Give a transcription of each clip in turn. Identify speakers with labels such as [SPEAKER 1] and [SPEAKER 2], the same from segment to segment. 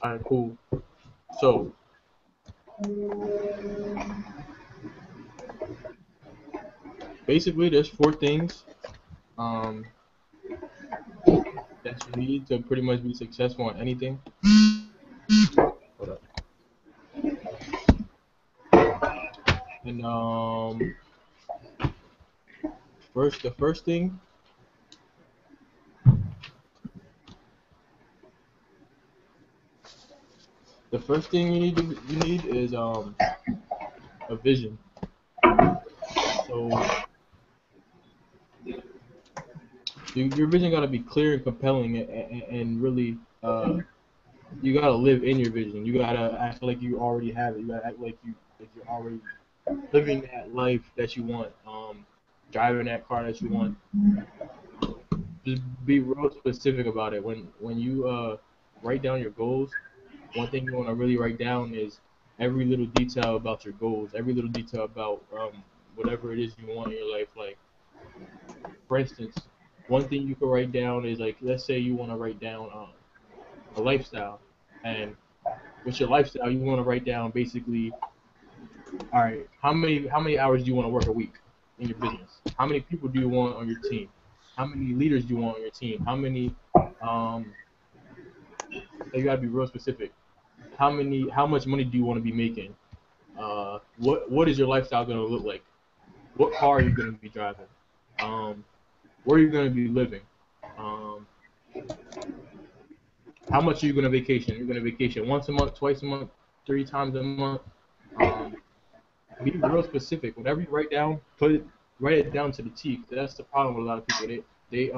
[SPEAKER 1] All right, cool. So basically, there's four things um, that you need to pretty much be successful in anything. Hold up. And the first thing, you need is a vision. So your vision got to be clear and compelling, and really you gotta live in your vision. You gotta act like you already have it. You gotta act like you're already living that life that you want. Driving that car that you want. Just be real specific about it. When you write down your goals, one thing you want to really write down is every little detail about your goals, every little detail about whatever it is you want in your life. Like for instance, one thing you could write down is like, let's say you want to write down a lifestyle, and with your lifestyle, you want to write down basically, all right, how many hours do you want to work a week in your business? How many people do you want on your team? How many leaders do you want on your team? How many um, you gotta be real specific. How much money do you want to be making? What is your lifestyle gonna look like? What car are you gonna be driving? Um, where are you gonna be living? Um, how much are you gonna vacation? You're gonna vacation once a month, twice a month, three times a month. Um, be real specific. Whatever you write down, write it down to the T. 'Cause that's the problem with a lot of people. They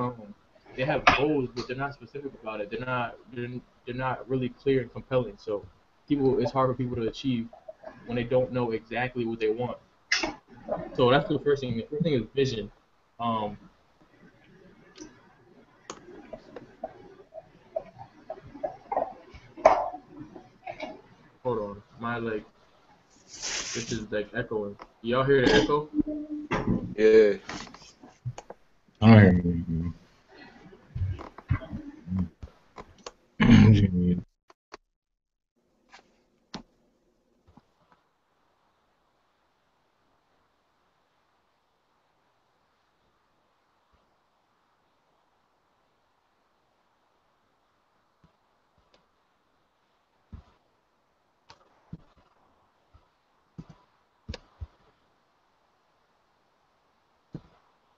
[SPEAKER 1] have goals, but they're not specific about it. They're not really clear and compelling. So it's hard for people to achieve when they don't know exactly what they want. So that's the first thing. The first thing is vision. Um, hold on, this is like echoing. Y'all hear the echo?
[SPEAKER 2] Yeah.
[SPEAKER 3] I hear you.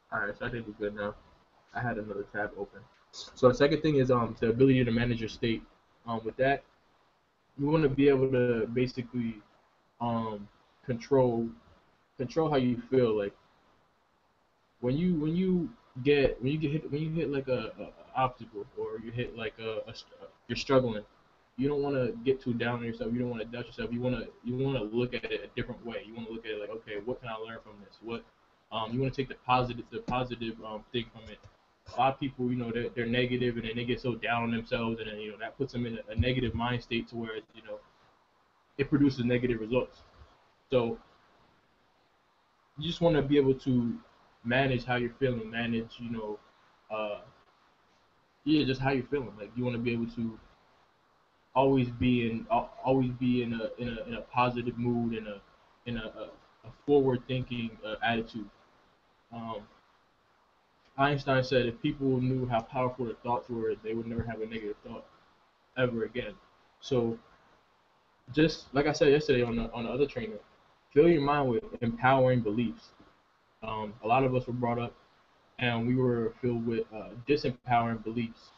[SPEAKER 1] All right, so I think we're good now. I had another tab open. So the second thing is the ability to manage your state. With that, you want to be able to basically um control how you feel. Like when you get hit when you hit like a obstacle, or you hit like you're struggling. You don't want to get too down on yourself. You don't want to doubt yourself. You want to look at it a different way. You want to look at it like, okay, what can I learn from this? What you want to take the positive thing from it. A lot of people, they're negative, and then they get so down on themselves, and then that puts them in a negative mind state to where it produces negative results. So you just want to be able to manage how you're feeling, manage, uh, yeah, just how you're feeling. Like you want to be able to always be in a positive mood, a forward thinking attitude. Um, Einstein said if people knew how powerful their thoughts were, they would never have a negative thought ever again. So just like I said yesterday on the other trainer, fill your mind with empowering beliefs. A lot of us were brought up and we were filled with disempowering beliefs.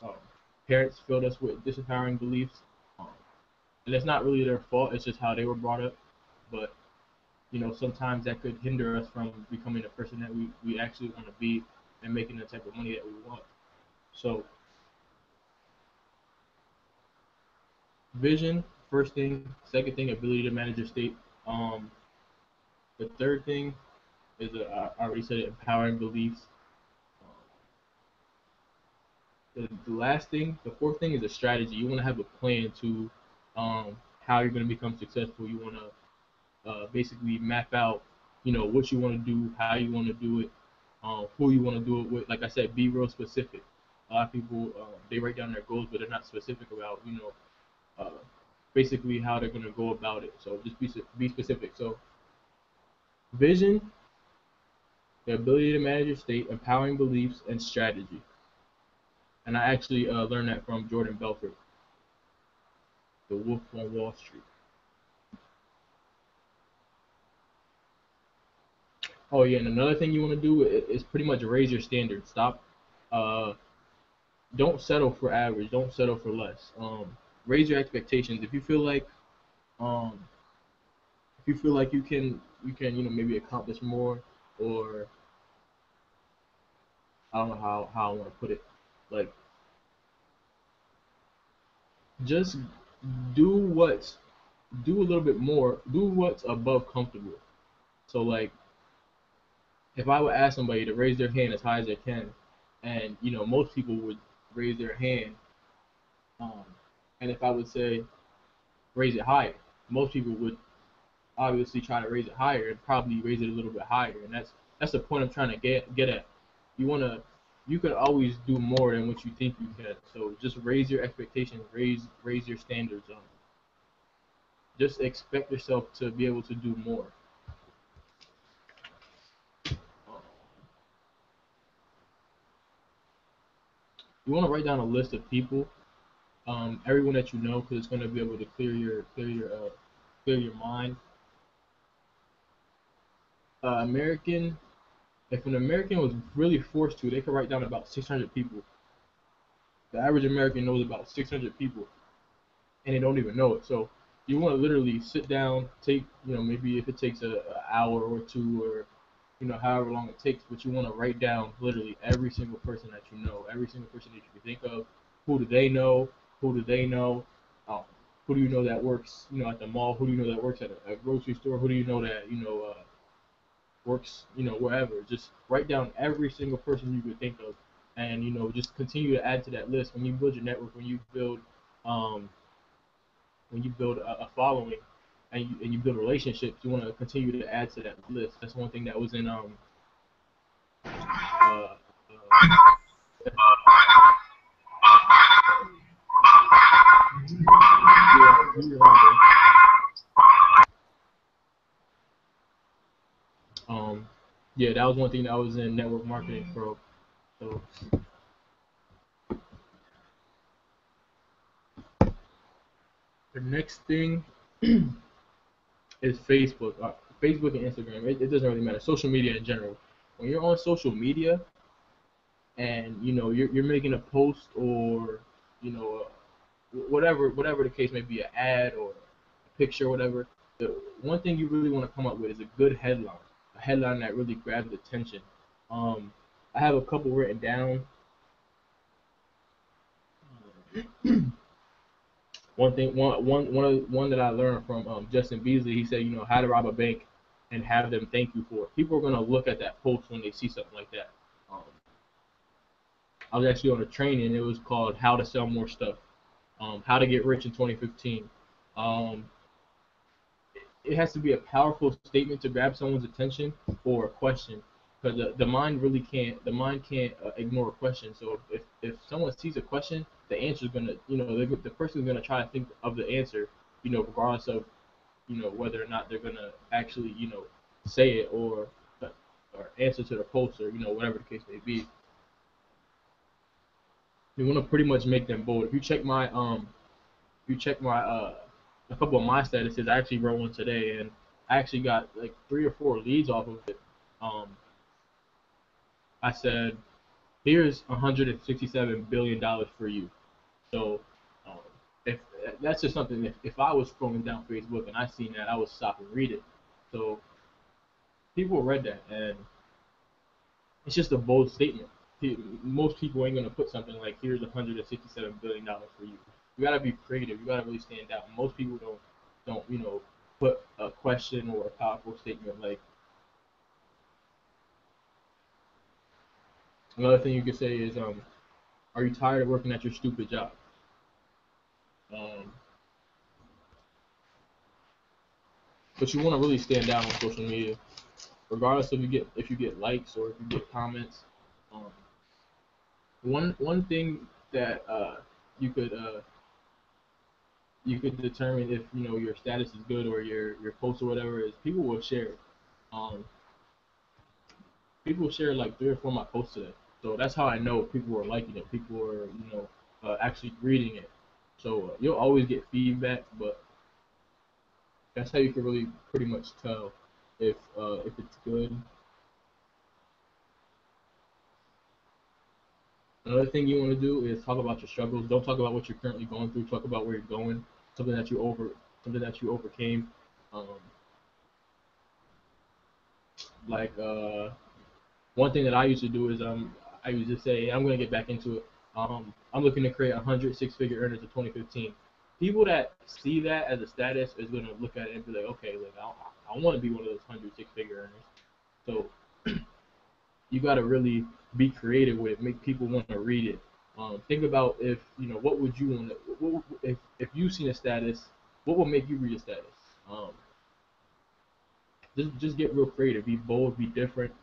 [SPEAKER 1] Parents filled us with disempowering beliefs, um, and it's not really their fault. It's just how they were brought up. But sometimes that could hinder us from becoming the person that we actually want to be and making the type of money that we want. So vision, first thing. Second thing, ability to manage your state. Um, the third thing is I already said it, empowering beliefs. The last thing, the fourth thing is a strategy. You want to have a plan to how you're going to become successful. You want to basically map out, what you want to do, how you want to do it, who you want to do it with. Like I said, be real specific. A lot of people they write down their goals, but they're not specific about uh, basically how they're gonna go about it. So just be specific. So vision, the ability to manage your state, empowering beliefs, and strategy. And I actually learned that from Jordan Belfort, the Wolf on Wall Street. Oh yeah, and another thing you want to do is pretty much raise your standards. Stop. Uh, don't settle for average. Don't settle for less. Raise your expectations. Um, if you feel like you can maybe accomplish more, or I don't know how I want to put it. Like just do what's do a little bit more. Do what's above comfortable. So like if I would ask somebody to raise their hand as high as they can, and most people would raise their hand, um, and if I would say raise it higher, most people would obviously try to raise it higher and probably raise it a little bit higher, and that's the point I'm trying to get at. You can always do more than what you think you can. So just raise your expectations, raise your standards. Just expect yourself to be able to do more. Um, you want to write down a list of people, everyone that you know, because it's going to be able to clear your mind. American, if an American was really forced to, they could write down about 600 people. The average American knows about 600 people, and they don't even know it. So you want to literally sit down, take maybe if it takes a hour or two, or however long it takes, but you want to write down literally every single person that you know, every single person that you can think of. Who do they know? Who do they know? Um, who do you know that works at the mall? Who do you know that works at a grocery store? Who do you know that works wherever? Just write down every single person you could think of, and just continue to add to that list. When you build your network, um, when you build a following, and you build relationships, you want to continue to add to that list. That's one thing that was in uh, um yeah, that was one thing that was in network marketing pro. So the next thing is Facebook. Facebook and Instagram. It doesn't really matter. Social media in general. When you're on social media and you're making a post, or whatever the case may be, an ad or a picture, whatever. The one thing you really want to come up with is a good headline, a headline that really grabs attention. Um, I have a couple written down. One that I learned from Justin Beasley. He said, how to rob a bank and have them thank you for it. People are gonna look at that post when they see something like that. Um, I was actually on a training. It was called How to Sell More Stuff. How to Get Rich in 2015. Um, it has to be a powerful statement to grab someone's attention, or a question, because the mind really can't ignore a question. So if someone sees a question, the answer is gonna the person's gonna try to think of the answer, regardless of whether or not they're gonna actually say it, or answer to the post, or whatever the case may be. You want to pretty much make them bold. If you check my a couple of my statuses, I actually wrote one today, and I actually got like 3 or 4 leads off of it. Um, I said, here's $167 billion for you. So um, if that's just something, if I was scrolling down Facebook and I seen that, I would stop and read it. So people read that, and it's just a bold statement. Most people ain't gonna put something like, here's $167 billion for you. You gotta be creative. You gotta really stand out. Most people don't put a question or a powerful statement like. Another thing you could say is, are you tired of working at your stupid job? Um, but you want to really stand out on social media, regardless if you get likes or if you get comments. Um, one thing that you could you could determine if you know your status is good or your post or whatever is people will share it. Um, People share like 3 or 4 of my posts today, so that's how I know people are liking it. People are actually reading it. So you'll always get feedback, but that's how you can really pretty much tell if it's good. Another thing you want to do is talk about your struggles. Don't talk about what you're currently going through. Talk about where you're going, something that you over, something that you overcame. Um, like one thing that I used to do is I used to say I'm gonna get back into it. I'm looking to create 100 six-figure earners in 2015. People that see that as a status is gonna look at it and be like, okay, like I want to be one of those 100 six-figure earners. So you got to really be creative with it, make people want to read it. Think about if what would you want to if you seen a status, what would make you read a status? Um, just get real creative, be bold, be different.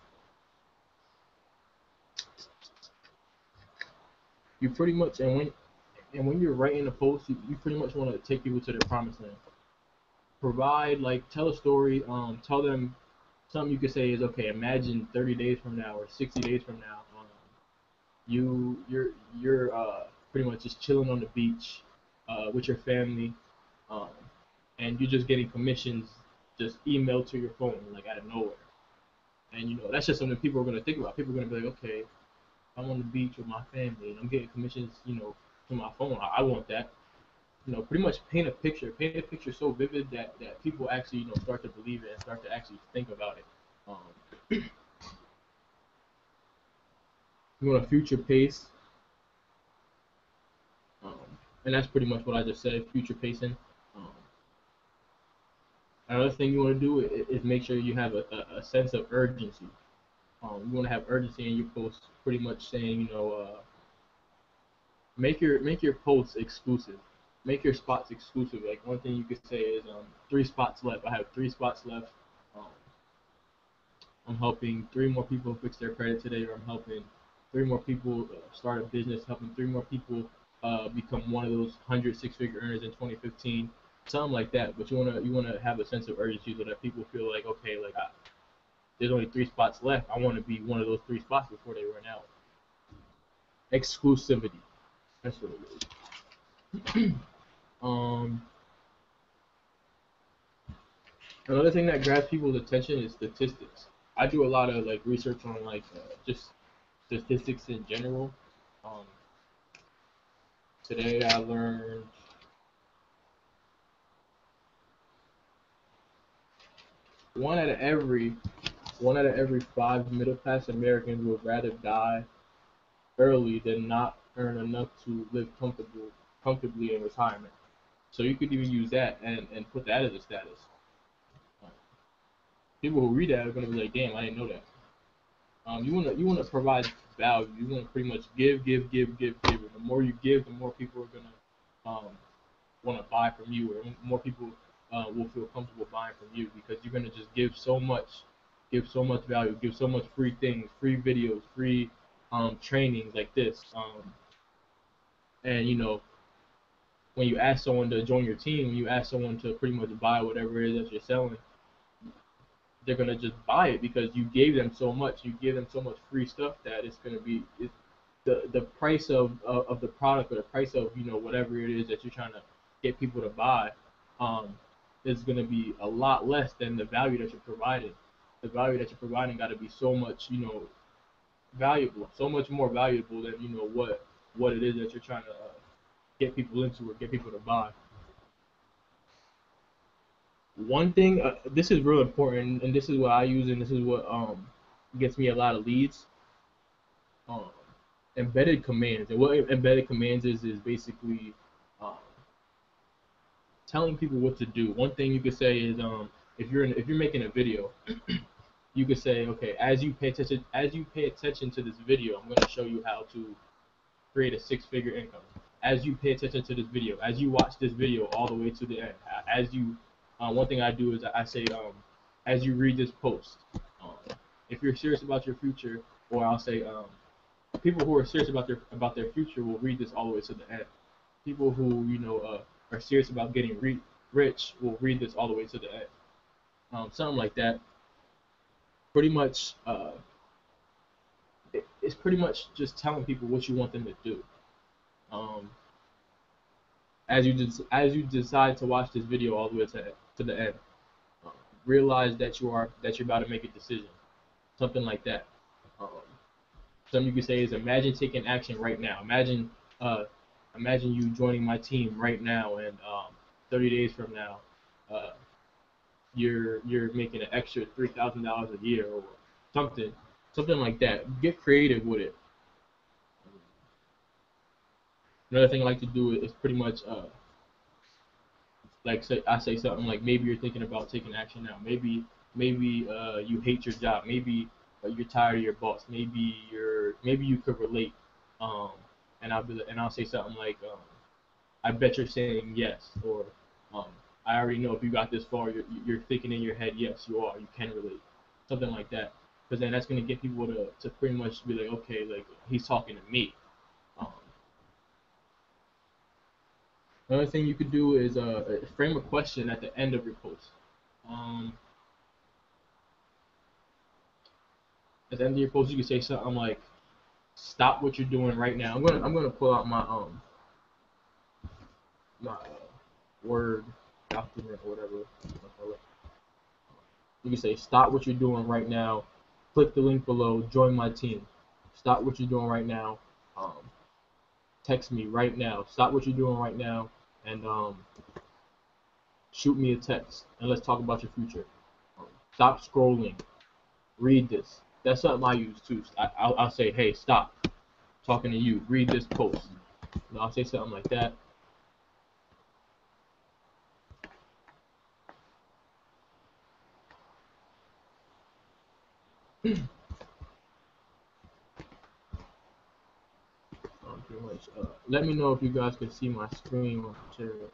[SPEAKER 1] You pretty much and when you're writing a post, you pretty much want to take people to their promised land. Provide like tell a story. Tell them something you could say is okay. Imagine 30 days from now or 60 days from now. You're pretty much just chilling on the beach with your family, um, and you're just getting commissions just emailed to your phone like out of nowhere. And that's just something people are gonna think about. People are gonna be like, okay, I'm on the beach with my family and I'm getting commissions, to my phone. I want that. Pretty much paint a picture so vivid that people actually start to believe it and start to actually think about it. Um, you want a future pace, um, and that's pretty much what I just said. Future pacing. Um, Another thing you want to do is make sure you have a sense of urgency. You want to have urgency in your posts, pretty much saying, make your posts exclusive, make your spots exclusive. Like one thing you could say is 3 spots left. I have 3 spots left. Um, I'm helping 3 more people fix their credit today, or I'm helping 3 more people start a business, helping 3 more people become one of those 100 six-figure earners in 2015, something like that. But you wanna have a sense of urgency so that people feel like okay, like there's only 3 spots left. I want to be one of those 3 spots before they run out. Exclusivity. That's what it is. um, Another thing that grabs people's attention is statistics. I do a lot of like research on like just statistics in general. Um, Today I learned one out of every one out of every 5 middle class Americans would rather die early than not earn enough to live comfortably in retirement. So you could even use that and put that as a status. Um, People who read that are gonna be like, damn, I didn't know that. You wanna provide value. You wanna pretty much give. And the more you give, the more people are gonna want to buy from you, or more people will feel comfortable buying from you because you're gonna just give so much value, give so much free things, free videos, free trainings like this. And when you ask someone to join your team, when you ask someone to pretty much buy whatever it is that you're selling, they're gonna just buy it because you gave them so much. You give them so much free stuff that it's gonna be the price of the product, or the price of whatever it is that you're trying to get people to buy, um, is gonna be a lot less than the value that you're providing. The value that you're providing got to be so much valuable, so much more valuable than what it is that you're trying to get people into or get people to buy. One thing, this is real important, and this is what I use, and this is what gets me a lot of leads. Um, Embedded commands, and what embedded commands is basically um, telling people what to do. One thing you could say is if you're making a video, you could say, okay, as you pay attention to this video, I'm going to show you how to create a six-figure income. As you pay attention to this video, as you watch this video all the way to the end, one thing I do is I say, as you read this post, um, if you're serious about your future, or I'll say, people who are serious about their future will read this all the way to the end. People who are serious about getting rich will read this all the way to the end. Something like that. Pretty much, it's pretty much just telling people what you want them to do. Um, as you decide to watch this video all the way to the end, uh, realize that you're about to make a decision. Something like that. Um, Something you could say is imagine taking action right now. Uh, imagine you joining my team right now, and 30 days from now, uh, you're making an extra $3,000 a year or something, something like that. Get creative with it. Another thing I like to do is pretty much like say something like maybe you're thinking about taking action now. Maybe you hate your job. Maybe you're tired of your boss. Maybe you could relate. Um, and I'll say something like I bet you're saying yes, or um, I already know if you got this far, you're thinking in your head, yes, you are, you can relate, something like that, because then that's gonna get people to pretty much be like, okay, like he's talking to me. Um, Another thing you could do is frame a question at the end of your post. Um, at the end of your post, you could say something like, "Stop what you're doing right now." I'm gonna pull out my Word document or whatever. You can say, "Stop what you're doing right now. Click the link below. Join my team. Stop what you're doing right now. Um, Text me right now. Stop what you're doing right now, and shoot me a text, and let's talk about your future. Stop scrolling. Read this." That's something I use too. I'll say, "Hey, stop talking to you. Read this post." I'll say something like that. Pretty much. Let me know if you guys can see my screen when I share it.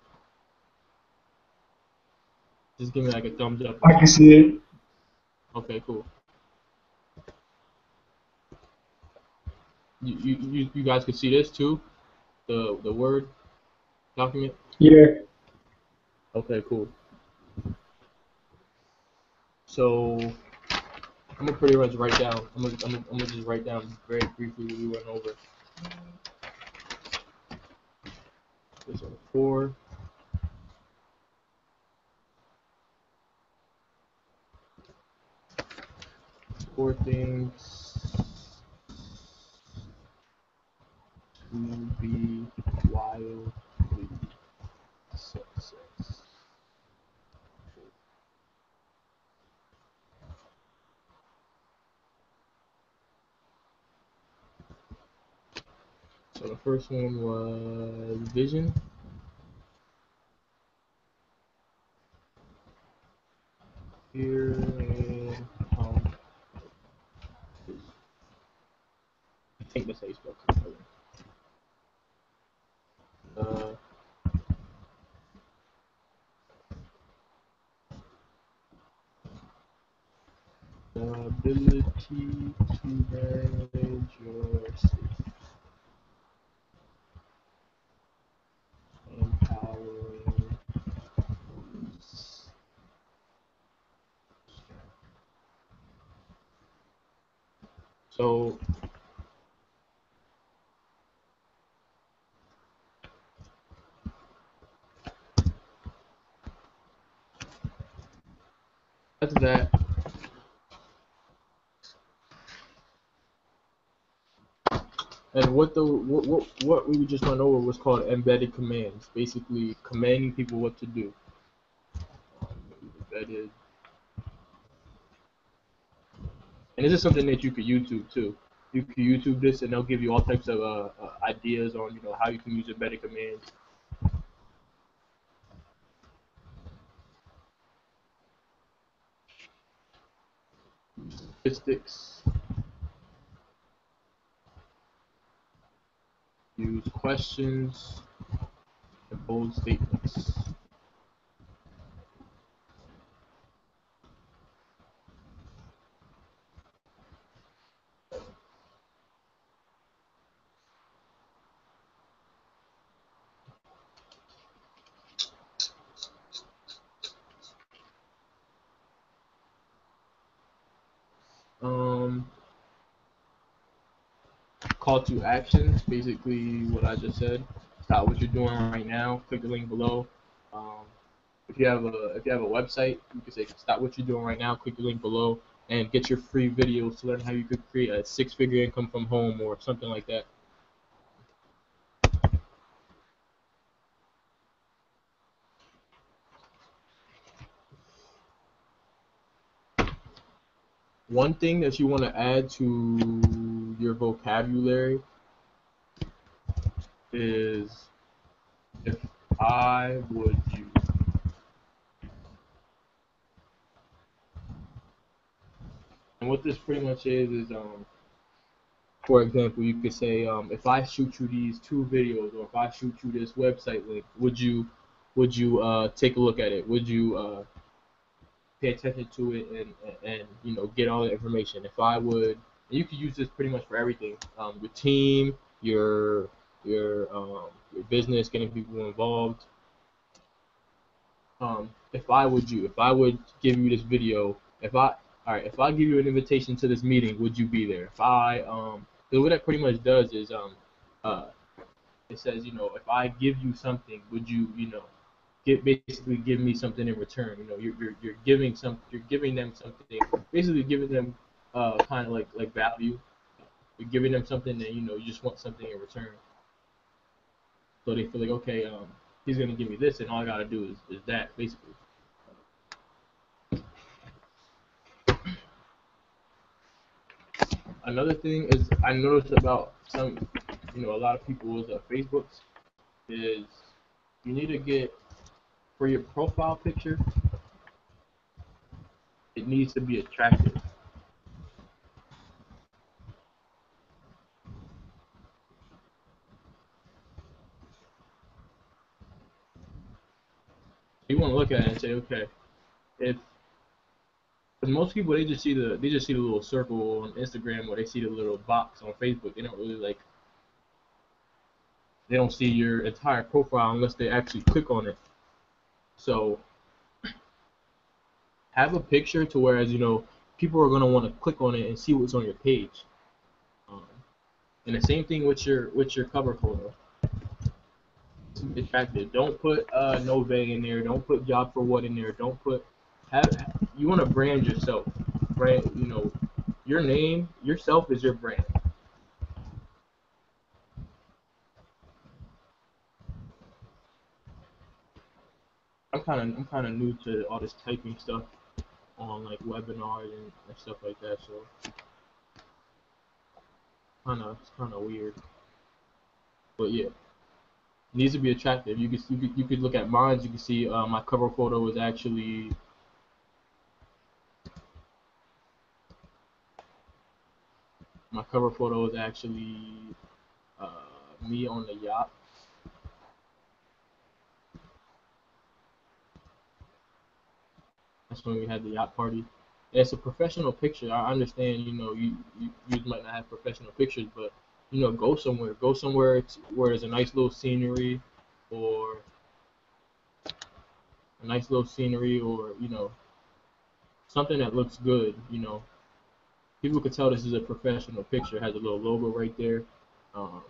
[SPEAKER 1] Just give me like a thumbs up.
[SPEAKER 4] I can see it.
[SPEAKER 1] Okay, cool. You guys can see this too, the Word document.
[SPEAKER 4] Yeah.
[SPEAKER 1] Okay, cool. So I'm gonna pretty much write down. I'm gonna just write down very briefly what we went over. This one, four things to be wildly success. So the first one was vision. Here and I think that's how you spell it. The ability to manage your state, empowering. So that's that. And what we just went over was called embedded commands, basically commanding people what to do. Embedded. And this is something that you could YouTube too. You can YouTube this, and they'll give you all types of ideas on how you can use embedded commands. Statistics. Use questions and bold statements. call to actions, basically what I just said. Stop what you're doing right now. Click the link below. Um, if you have a website, you can say stop what you're doing right now. Click the link below and get your free videos to learn how you could create a six-figure income from home or something like that. One thing that you want to add to your vocabulary is if I would you. And what this pretty much is for example, you could say, if I shoot you these two videos, or if I shoot you this website link, would you take a look at it? Would you pay attention to it and get all the information? If I would, and you could use this pretty much for everything. Your team, your business, getting people involved. If I would give you this video, if I give you an invitation to this meeting, would you be there? So what that pretty much does is uh, it says, if I give you something, would you, basically give me something in return? You're giving them something, basically giving them kind of like value. You're giving them something that you just want something in return. So they feel like, okay, he's gonna give me this, and all I gotta do is that, basically. Another thing is I noticed about a lot of people's Facebooks is you need to get, for your profile picture, it needs to be attractive. You want to look at it and say, okay, if because most people they just see the little circle on Instagram, or they see the little box on Facebook. They don't really they don't see your entire profile unless they actually click on it. So have a picture to whereas people are gonna want to click on it and see what's on your page. Um, and the same thing with your cover photo. Attractive. Don't put Nove in there. Don't put job for what in there. Don't put you want to brand yourself. Brand your name, yourself is your brand. I'm kind of new to all this typing stuff on like webinars and stuff like that. So it's kind of weird. But yeah, it needs to be attractive. You could look at mine. You can see my cover photo is actually uh, me on the yacht. That's when we had the yacht party. And it's a professional picture. I understand, you might not have professional pictures, but go somewhere. Go somewhere where there's a nice little scenery, or something that looks good. People could tell this is a professional picture. It has a little logo right there. Um,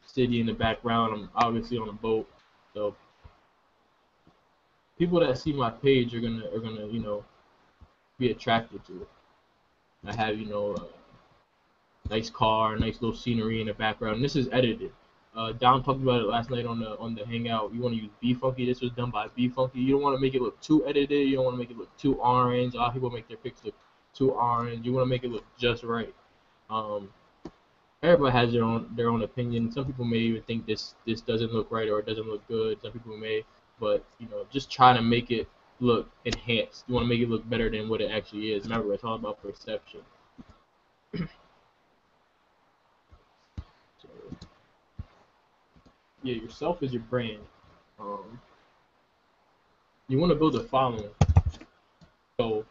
[SPEAKER 1] City in the background. I'm obviously on a boat, so people that see my page are gonna be attracted to it. I have a nice car, nice little scenery in the background. And this is edited. Dom talked about it last night on the hangout. You want to use BeFunky. This was done by BeFunky. You don't want to make it look too edited. You don't want to make it look too orange. A lot of people make their pics look too orange. You want to make it look just right. Everybody has their own opinion. Some people may even think this doesn't look right or it doesn't look good. Some people may, but just try to make it look enhanced. You want to make it look better than what it actually is. Remember, it's all about perception. So, yeah, yourself is your brand. You want to build a following. So,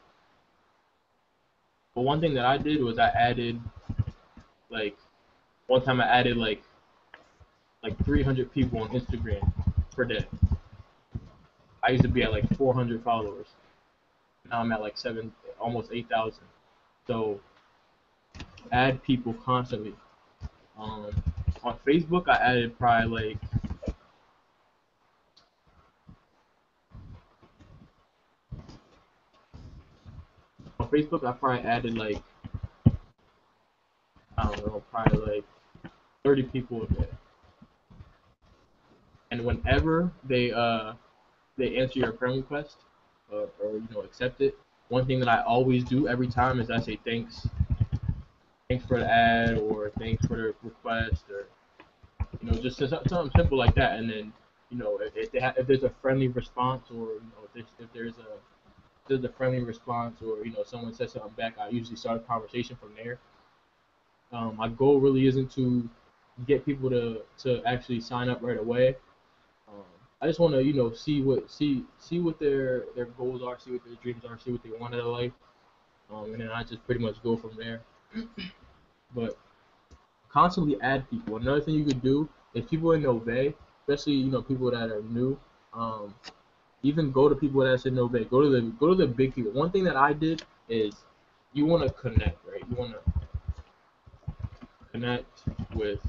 [SPEAKER 1] but one thing that I did was I added like one time I added like 300 people on Instagram per day. I used to be at like 400 followers. Now I'm at like almost 8,000. So add people constantly. Um, on Facebook, I added probably like on Facebook, I probably added like I don't know, probably like 30 people a day. And whenever they answer your friend request or accept it, one thing that I always do every time is I say thanks for the ad or thanks for the request or just something simple like that. And then if there's a friendly response or if there's a friendly response or someone says something back, I usually start a conversation from there. My goal really isn't to get people to actually sign up right away. Um, I just want to see what their goals are, see what their dreams are, see what they want out of life, and then I just pretty much go from there. But constantly add people. Another thing you could do is people in Nove, especially people that are new. Um, Even go to people that's in Nove. Go to the big people. One thing that I did is you want to connect, right? You want to connect with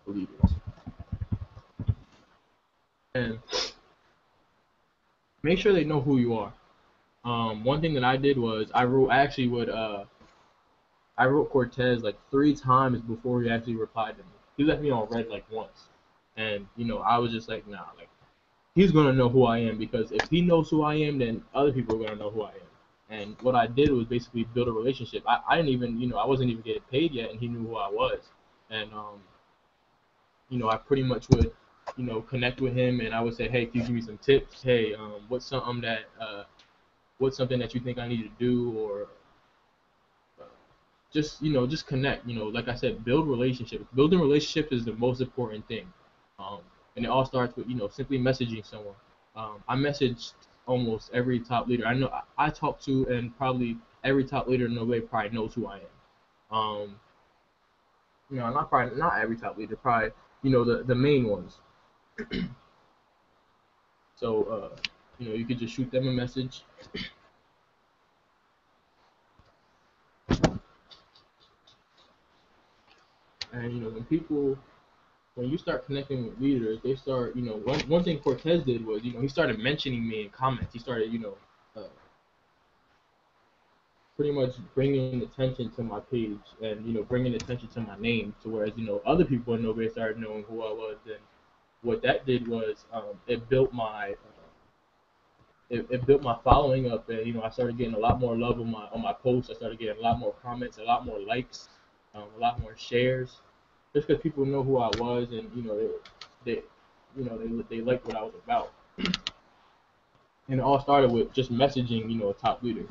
[SPEAKER 1] leaders, and make sure they know who you are. One thing that I did was I wrote Cortez like 3 times before he actually replied to me. He left me on red like once, and I was just like, nah, like he's gonna know who I am because if he knows who I am, then other people are gonna know who I am. And what I did was basically build a relationship. I didn't even, I wasn't even getting paid yet, and he knew who I was. And I pretty much would, connect with him, and I would say, hey, can you give me some tips? Hey, what's something that you think I need to do, or just connect. Like I said, build relationships. Building relationships is the most important thing, um, and it all starts with simply messaging someone. I messaged almost every top leader I know. I talk to, and probably every top leader in the way probably knows who I am. Not every top leader, probably the main ones. So you could just shoot them a message. And when you start connecting with leaders, they start, one thing Cortez did was, he started mentioning me in comments. He started, uh, pretty much bringing attention to my page and, bringing attention to my name. To whereas, other people in Nobody started knowing who I was. And what that did was, it built my following up. And, I started getting a lot more love on my posts. I started getting a lot more comments, a lot more likes, a lot more shares. Just because people know who I was, and they they liked what I was about. And it all started with just messaging, a top leader.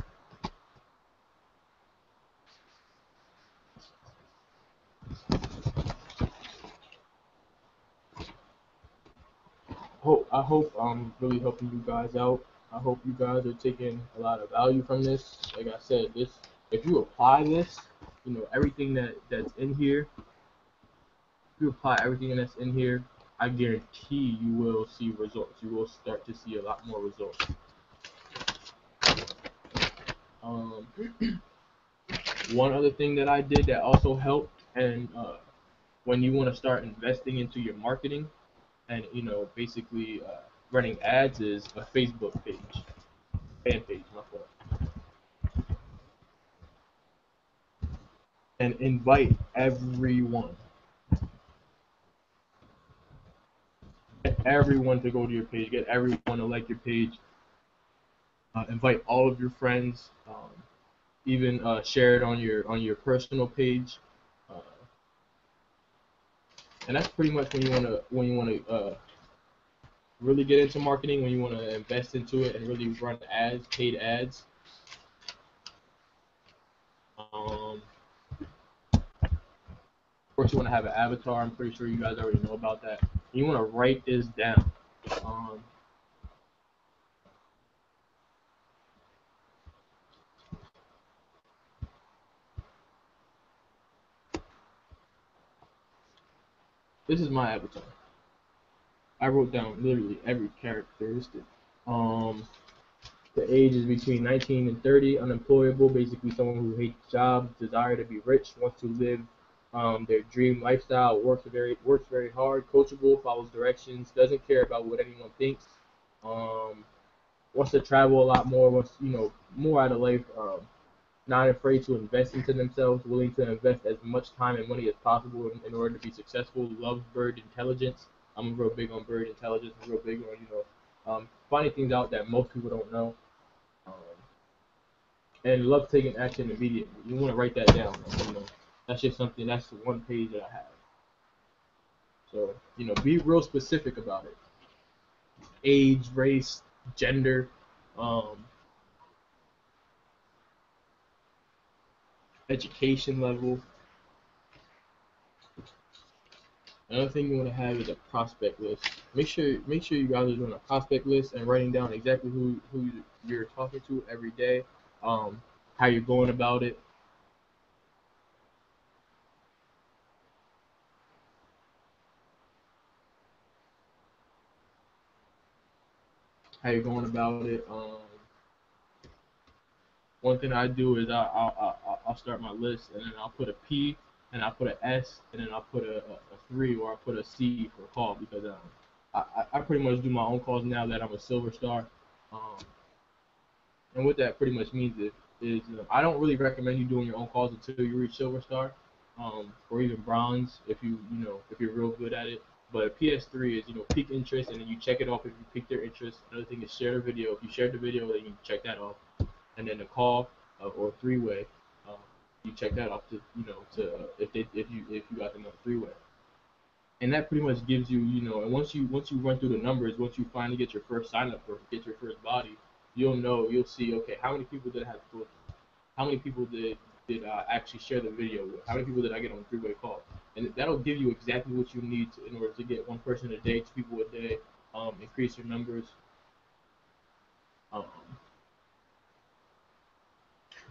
[SPEAKER 1] I hope I'm really helping you guys out. I hope you guys are taking a lot of value from this. Like I said, if you apply this, everything that's in here. If you apply everything that's in here, I guarantee you will see results. You will start to see a lot more results. Um, One other thing that I did that also helped, and when you want to start investing into your marketing and basically running ads, is a Facebook fan page, my fault, and invite everyone, get everyone to go to your page, get everyone to like your page, invite all of your friends, even share it on your personal page. Uh, and that's pretty much when you want to really get into marketing, when you want to invest into it and really run ads, paid ads. Of course, you want to have an avatar. I'm pretty sure you guys already know about that. You want to write this down. Um, this is my avatar. I wrote down literally every characteristic. Um, The age is between 19 and 30. Unemployable, basically someone who hates jobs, desire to be rich, wants to live their dream lifestyle, works very hard, coachable, follows directions, doesn't care about what anyone thinks, um, wants to travel a lot more, wants more out of life, not afraid to invest into themselves, willing to invest as much time and money as possible in order to be successful, loves bird intelligence. I'm real big on bird intelligence. I'm real big on finding things out that most people don't know. Um, and love taking action immediately. You want to write that down. That's just something. That's the one page that I have. So be real specific about it. Age, race, gender, um, education level. Another thing you want to have is a prospect list. Make sure you guys are doing a prospect list and writing down exactly who you're talking to every day, how you're going about it, how you're going about it. One thing I do is I'll start my list and then I'll put a P and I'll put an S and then I'll put a 3 or I'll put a C for call because I pretty much do my own calls now that I'm a silver star. Um, and what that pretty much means is I don't really recommend you doing your own calls until you reach silver star, or even bronze if you're real good at it. But PS3 is peak interest and then you check it off if you pick their interest. Another thing is share the video. If you shared the video, then you check that off and then the call or three-way, um, you check that off to if you got them on three-way, and that pretty much gives and once you run through the numbers, once you finally get your first sign up or get your first body, you'll see okay how many people did I have to go through, how many people did I actually share the video with, how many people did I get on three-way call, and that'll give you exactly what you need in order to get one person a day, two people a day, increase your numbers. Um,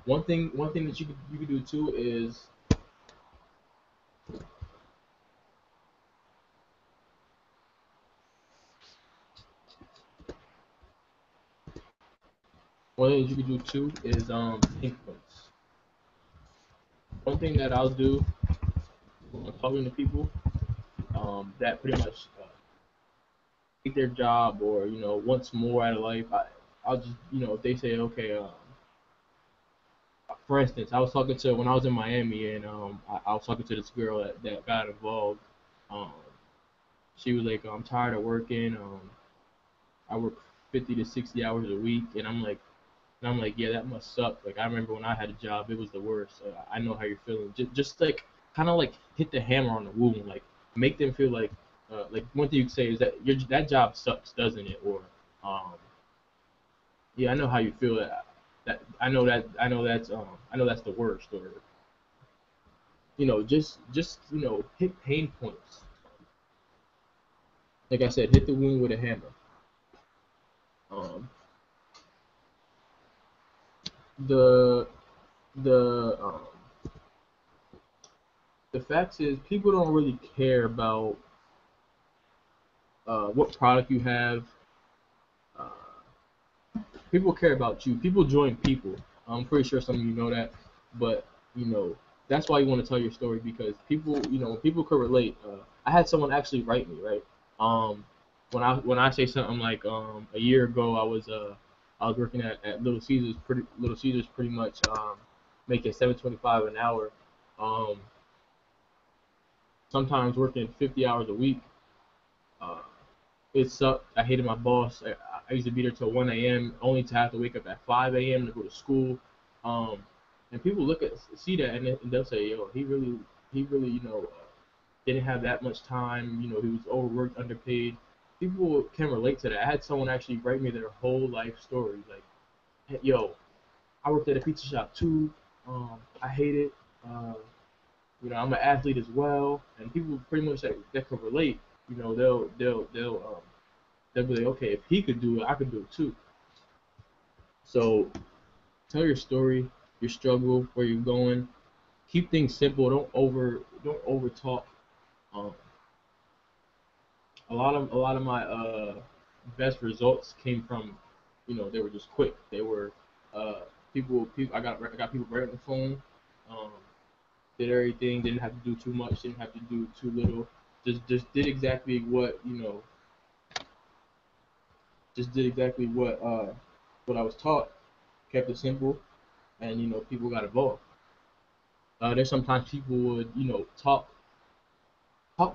[SPEAKER 1] one thing that you could do too is one thing that you could do too is influence. One thing that I'll do when talking to people that pretty much take their job or wants more out of life, I'll just if they say okay, for instance, I was talking to when I was in Miami and I was talking to this girl that got involved. Um, she was like, I'm tired of working. I work 50 to 60 hours a week, and I'm like, yeah, that must suck. Like I remember when I had a job, it was the worst. I know how you're feeling. Just like kind of like hit the hammer on the wound, like make them feel like one thing you can say is that that job sucks, doesn't it? Or um, yeah, I know how you feel. I know that's the worst. Or just hit pain points. Like I said, hit the wound with a hammer. Um, the the the fact is people don't really care about what product you have. Uh, People care about you. People join people. I'm pretty sure some of you know that, but you know that's why you want to tell your story because people could relate. I had someone actually write me right. Um, when I say something like a year ago I was working at Little Caesars pretty much making 7.25 an hour. Um, Sometimes working 50 hours a week. Uh, it sucked. I hated my boss. I used to be there till 1 a.m. only to have to wake up at 5 a.m. to go to school. Um, and people see that, and they'll say, "Yo, he really, didn't have that much time. He was overworked, underpaid." People can relate to that. I had someone actually write me their whole life story, like, hey, "Yo, I worked at a pizza shop too. I hate it. Uh, I'm an athlete as well." And people pretty much that can relate. They'll be like, okay, if he could do it, I could do it too. So tell your story, your struggle, where you're going. Keep things simple. Don't over talk. Um, a lot of my best results came from They were just quick. They were uh, people. I got people right on the phone. Um, did everything. Didn't have to do too much. Didn't have to do too little. Just did exactly what Just did exactly what I was taught. Kept it simple, and people got involved. There's sometimes people would talk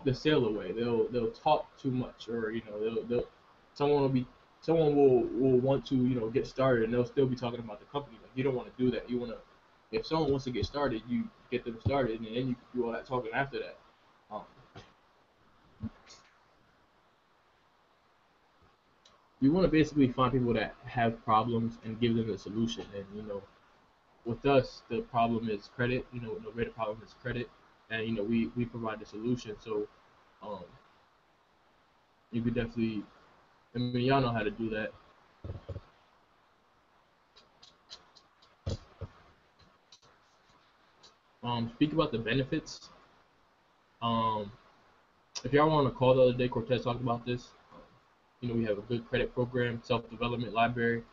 [SPEAKER 1] the sale away. They'll talk too much, or they'll someone will be someone will want to get started, and they'll still be talking about the company. Like, you don't want to do that. You want to If someone wants to get started, you get them started, and then you can do all that talking after that. Um, you want to basically find people that have problems and give them the solution. And with us, the problem is credit. The greater problem is credit, and we provide the solution. So um, you could definitely. I mean, y'all know how to do that. Speak about the benefits. Um, if y'all want to call the other day, Cortez talked about this. We have a good credit program, self-development library,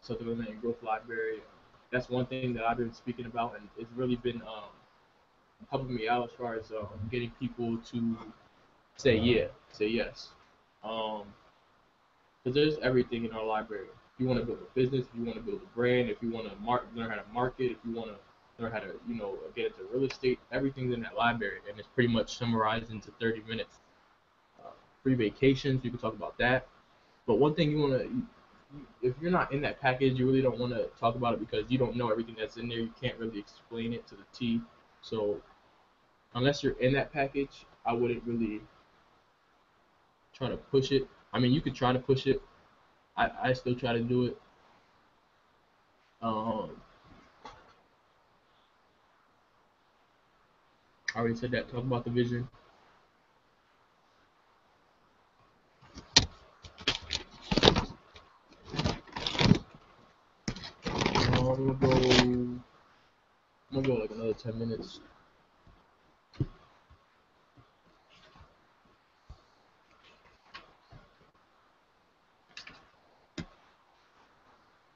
[SPEAKER 1] self-development and growth library. That's one thing that I've been speaking about, and it's really been helping me out as far as getting people to say yes. Um, because there's everything in our library. If you want to build a business, if you want to build a brand, if you want to learn how to market, if you want to learn how to get into real estate, everything's in that library, and it's pretty much summarized into 30 minutes. Uh, Free vacations, we can talk about that. But one thing you want to, if you're not in that package, you really don't want to talk about it because you don't know everything that's in there. You can't really explain it to the T. So unless you're in that package, I wouldn't really try to push it. I mean, you could try to push it. I still try to do it. Um, I already said that. Talk about the vision. I'm gonna go like another 10 minutes.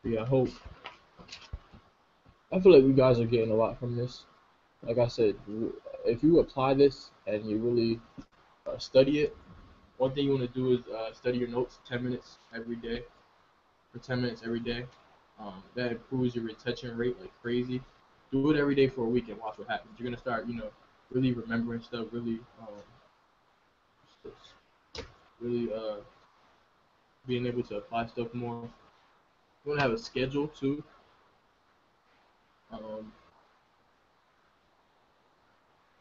[SPEAKER 1] Yeah, I feel like you guys are getting a lot from this. Like I said, if you apply this and you really study it, one thing you want to do is study your notes 10 minutes every day. For 10 minutes every day. That improves your retention rate like crazy. Do it every day for a week and watch what happens. You're gonna start, really remembering stuff, really being able to apply stuff more. You wanna have a schedule too. Um,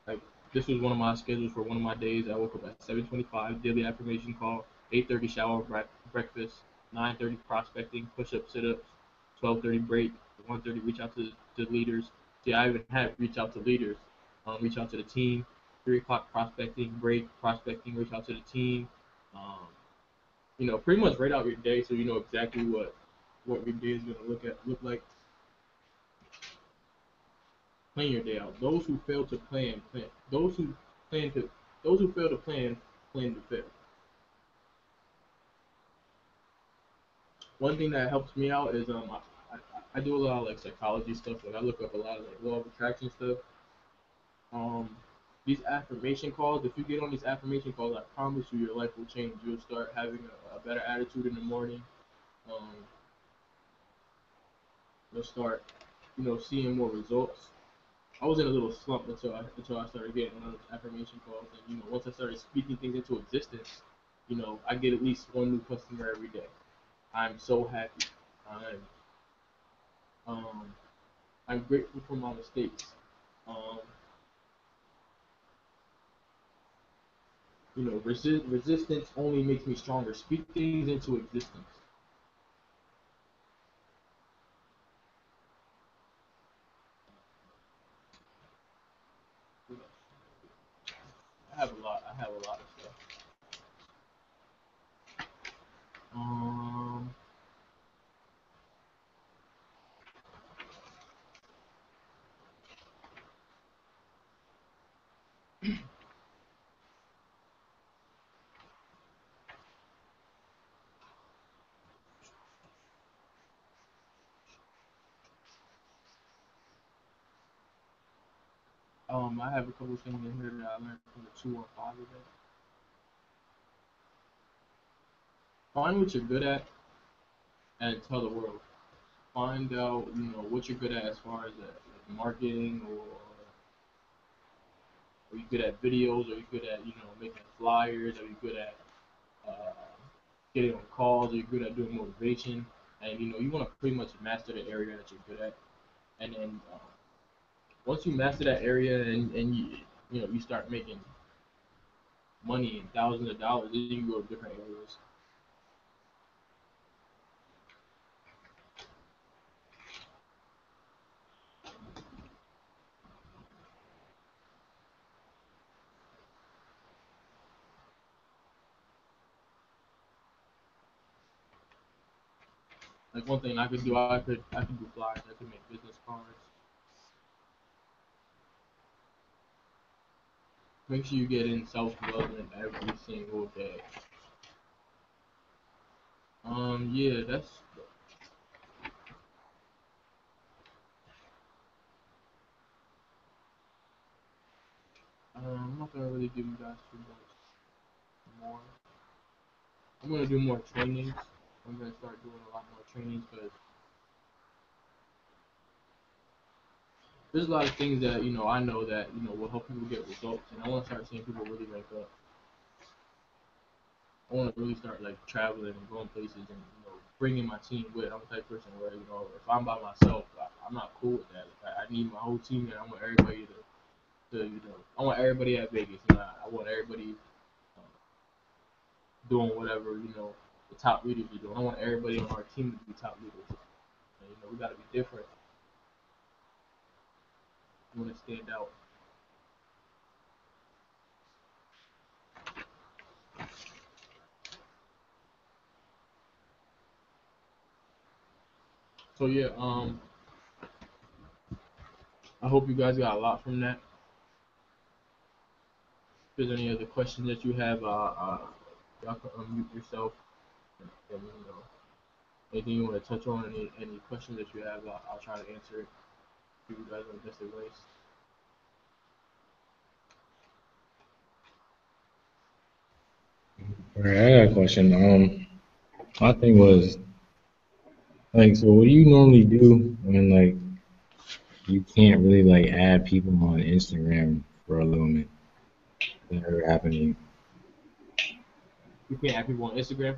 [SPEAKER 1] like this was one of my schedules for one of my days. I woke up at 7:25, daily affirmation call, 8:30 shower, breakfast, 9:30 prospecting, push-up, sit-ups, 12:30 break, 1:30 reach out to leaders. See, I even had reach out to leaders, reach out to the team. 3 o'clock prospecting, break, prospecting, reach out to the team. Um, pretty much write out your day so you know exactly what your day is gonna look like. Plan your day out. Those who fail to plan. Plan to those who fail to plan to fail. One thing that helps me out is I do a lot of like psychology stuff. Like I look up a lot of like law of attraction stuff. Um, these affirmation calls. If you get on these affirmation calls, I promise you your life will change. You'll start having a better attitude in the morning. Um, you'll start seeing more results. I was in a little slump until I started getting on those affirmation calls, and once I started speaking things into existence, I get at least one new customer every day. I'm so happy. I'm um, I'm grateful for my mistakes. Um, resistance only makes me stronger. Speak things into existence. I have a lot of stuff. Um, I have a couple of things in here that I learned from the 215 event. Find what you're good at and tell the world. Find out, what you're good at as far as marketing, or are you good at videos? Are you good at, making flyers? Are you good at uh, getting on calls? Are you good at doing motivation? And you want to pretty much master the area that you're good at. And then once you master that area, and you start making money and thousands of dollars, then you can go to different areas. Like one thing I could do, I could do flyers. I could make business cards. Make sure you get in self development every single day. Yeah, I'm not gonna really give you guys too much more. I'm gonna do more trainings. I'm gonna start doing a lot more trainings because there's a lot of things that I know that will help people get results, and I want to start seeing people really rank up. I want to really start like traveling and going places, and bringing my team with. I'm the type of person where if I'm by myself, I'm not cool with that. Like, I need my whole team, and I want everybody to I want everybody at Vegas, and I want everybody doing whatever the top leaders are doing. I want everybody on our team to be top leaders. And, we got to be different. We want to stand out. So yeah, I hope you guys got a lot from that. If there's any other questions that you have, y'all can unmute yourself, and anything you want to touch on, any questions that you have, I'll try to answer it. Give you guys in the best of ways.
[SPEAKER 3] All right, I got a question. My thing was like, so what do you normally do when like you can't really like add people on Instagram for a little bit? That ever happened to you?
[SPEAKER 1] You can't have people on Instagram.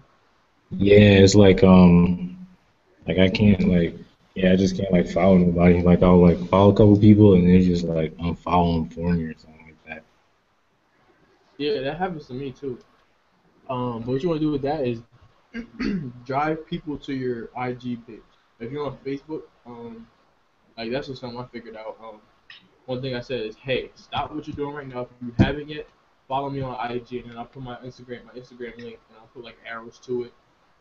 [SPEAKER 3] Yeah, it's like I can't like yeah, I just can't like follow nobody. Like I'll like follow a couple people and then just like unfollow them for me or something like that.
[SPEAKER 1] Yeah, that happens to me too. But what you want to do with that is drive people to your IG page. If you're on Facebook, like that's just something I figured out. One thing I said is, hey, stop what you're doing right now. If you haven't yet, follow me on IG, and then I'll put my Instagram link, and I'll put like arrows to it,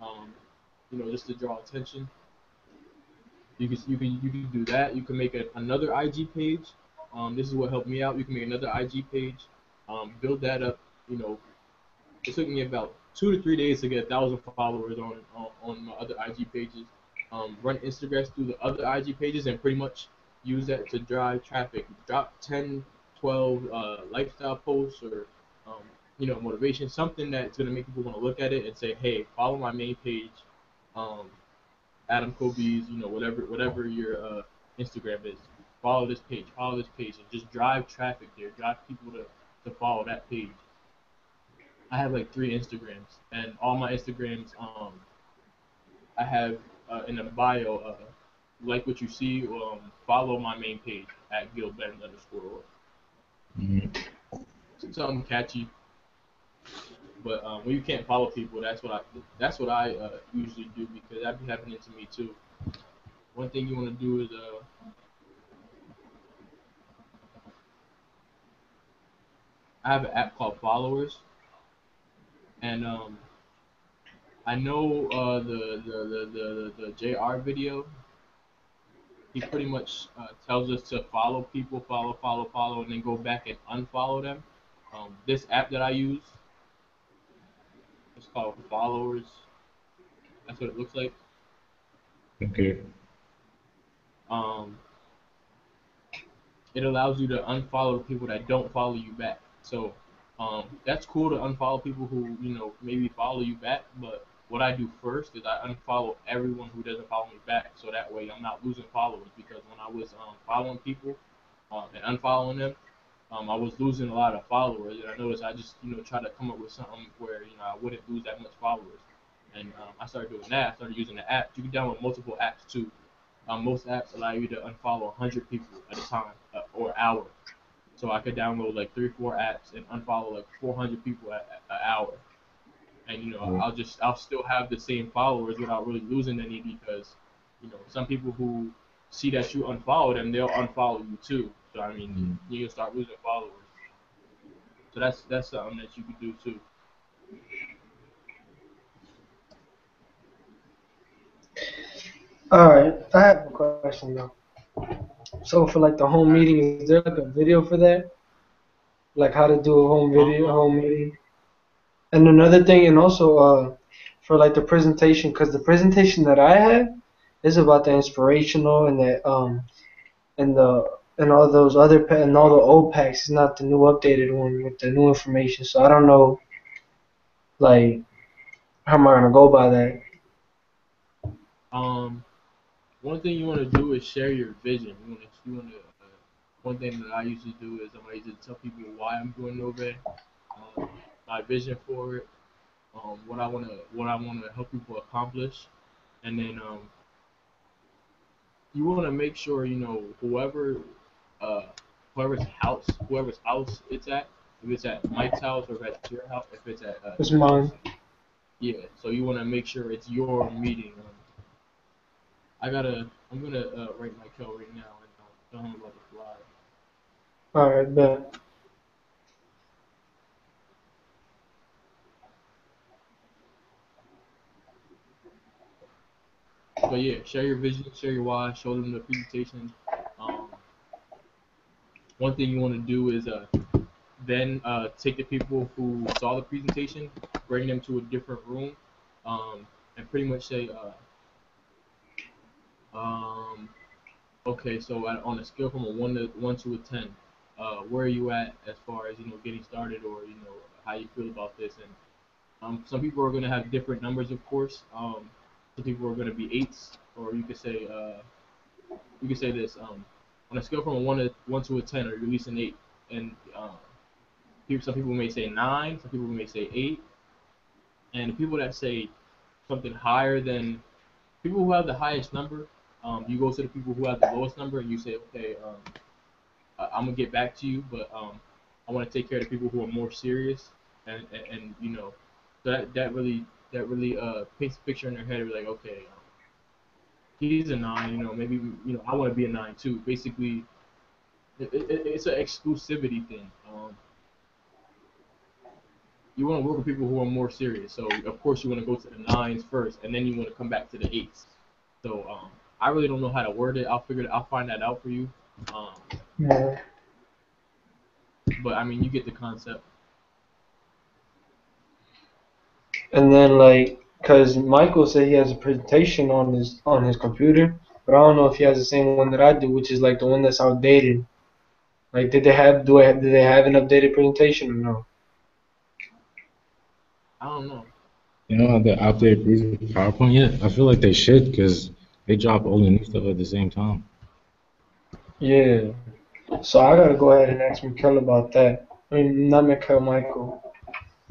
[SPEAKER 1] um, just to draw attention. You can do that. You can make another IG page. This is what helped me out. You can make another IG page, build that up. You know, it took me about 2 to 3 days to get 1,000 followers on my other IG pages. Run Instagram through the other IG pages and pretty much use that to drive traffic. Drop 10, 12 lifestyle posts, or motivation, something that's gonna make people want to look at it and say, hey, follow my main page. Um, Adam Kobe's, whatever your Instagram is. Follow this page, and just drive traffic there. Drive people to follow that page. I have like 3 Instagrams, and all my Instagrams, I have in the bio, like what you see, follow my main page at @gilben_.
[SPEAKER 3] Mhm.
[SPEAKER 1] Something catchy, but when you can't follow people, that's what I usually do, because that be happening to me too. One thing you want to do is I have an app called Followers, and I know the JR video. He pretty much tells us to follow people, follow, and then go back and unfollow them. This app that I use is called Followers. That's what it looks like.
[SPEAKER 3] Okay.
[SPEAKER 1] Um, it allows you to unfollow people that don't follow you back. So that's cool to unfollow people who maybe follow you back. But what I do first is I unfollow everyone who doesn't follow me back, so that way I'm not losing followers. Because when I was following people and unfollowing them, I was losing a lot of followers, and I noticed I just try to come up with something where I wouldn't lose that much followers. And I started doing that. I started using the app. You can download multiple apps too. Most apps allow you to unfollow 100 people at a time or hour. So I could download like 3 or 4 apps and unfollow like 400 people at an hour. And I'll still have the same followers without really losing any, because some people who see that you unfollow them, they'll unfollow you too. So I mean, you'll start losing followers. So that's something that you could do too.
[SPEAKER 4] All right, I have a question though. So for like the home meeting, is there like a video for that? Like how to do a home video,
[SPEAKER 1] Um,
[SPEAKER 4] home meeting? And another thing, and also for like the presentation, because the presentation that I have is about the inspirational and the and the and all those other and all the old packs. It's not the new updated one with the new information. So I don't know like how am I gonna go by that?
[SPEAKER 1] um, One thing you want to do is share your vision. One thing that I usually do is I usually tell people why I'm doing Nove, my vision for it, what I want to help people accomplish, and then you want to make sure uh, whoever's house it's at, if it's at Mike's house or if it's your house, if it's at
[SPEAKER 4] It's
[SPEAKER 1] your
[SPEAKER 4] mine.
[SPEAKER 1] house, yeah. So you want to make sure it's your meeting. I'm gonna write Michael right now and tell him about the fly.
[SPEAKER 4] All right, bet.
[SPEAKER 1] But yeah, share your vision, share your why, show them the presentation. Um, One thing you want to do is then take the people who saw the presentation, bring them to a different room, and pretty much say, um, okay, so on a scale from a one to a 10, where are you at as far as getting started, or how you feel about this? And some people are going to have different numbers, of course. Some people are going to be eights, or you could say this on a scale from a one to a 10, or at least an 8. And some people may say 9, some people may say 8, and the people that say something higher than people who have the highest number, you go to the people who have the lowest number and you say, okay, I'm gonna get back to you, but I want to take care of the people who are more serious, and so that really paints a picture in their head of like, okay, he's a 9, maybe I want to be a 9 too. Basically, it's an exclusivity thing. You want to work with people who are more serious. So of course you want to go to the 9s first, and then you want to come back to the 8s. So I really don't know how to word it. I'll find that out for you. Um,
[SPEAKER 4] Yeah.
[SPEAKER 1] but I mean, you get the concept.
[SPEAKER 4] And then like, cause Michael said he has a presentation on his computer, but I don't know if he has the same one that I do, which is like the one that's outdated. Like, did they have an updated presentation or no?
[SPEAKER 1] I don't know.
[SPEAKER 3] You know, the updated PowerPoint yet? I feel like they should because they drop all the new stuff at the same time.
[SPEAKER 4] Yeah. So I gotta go ahead and ask Mikkel about that. I mean, not Mikkel, Michael.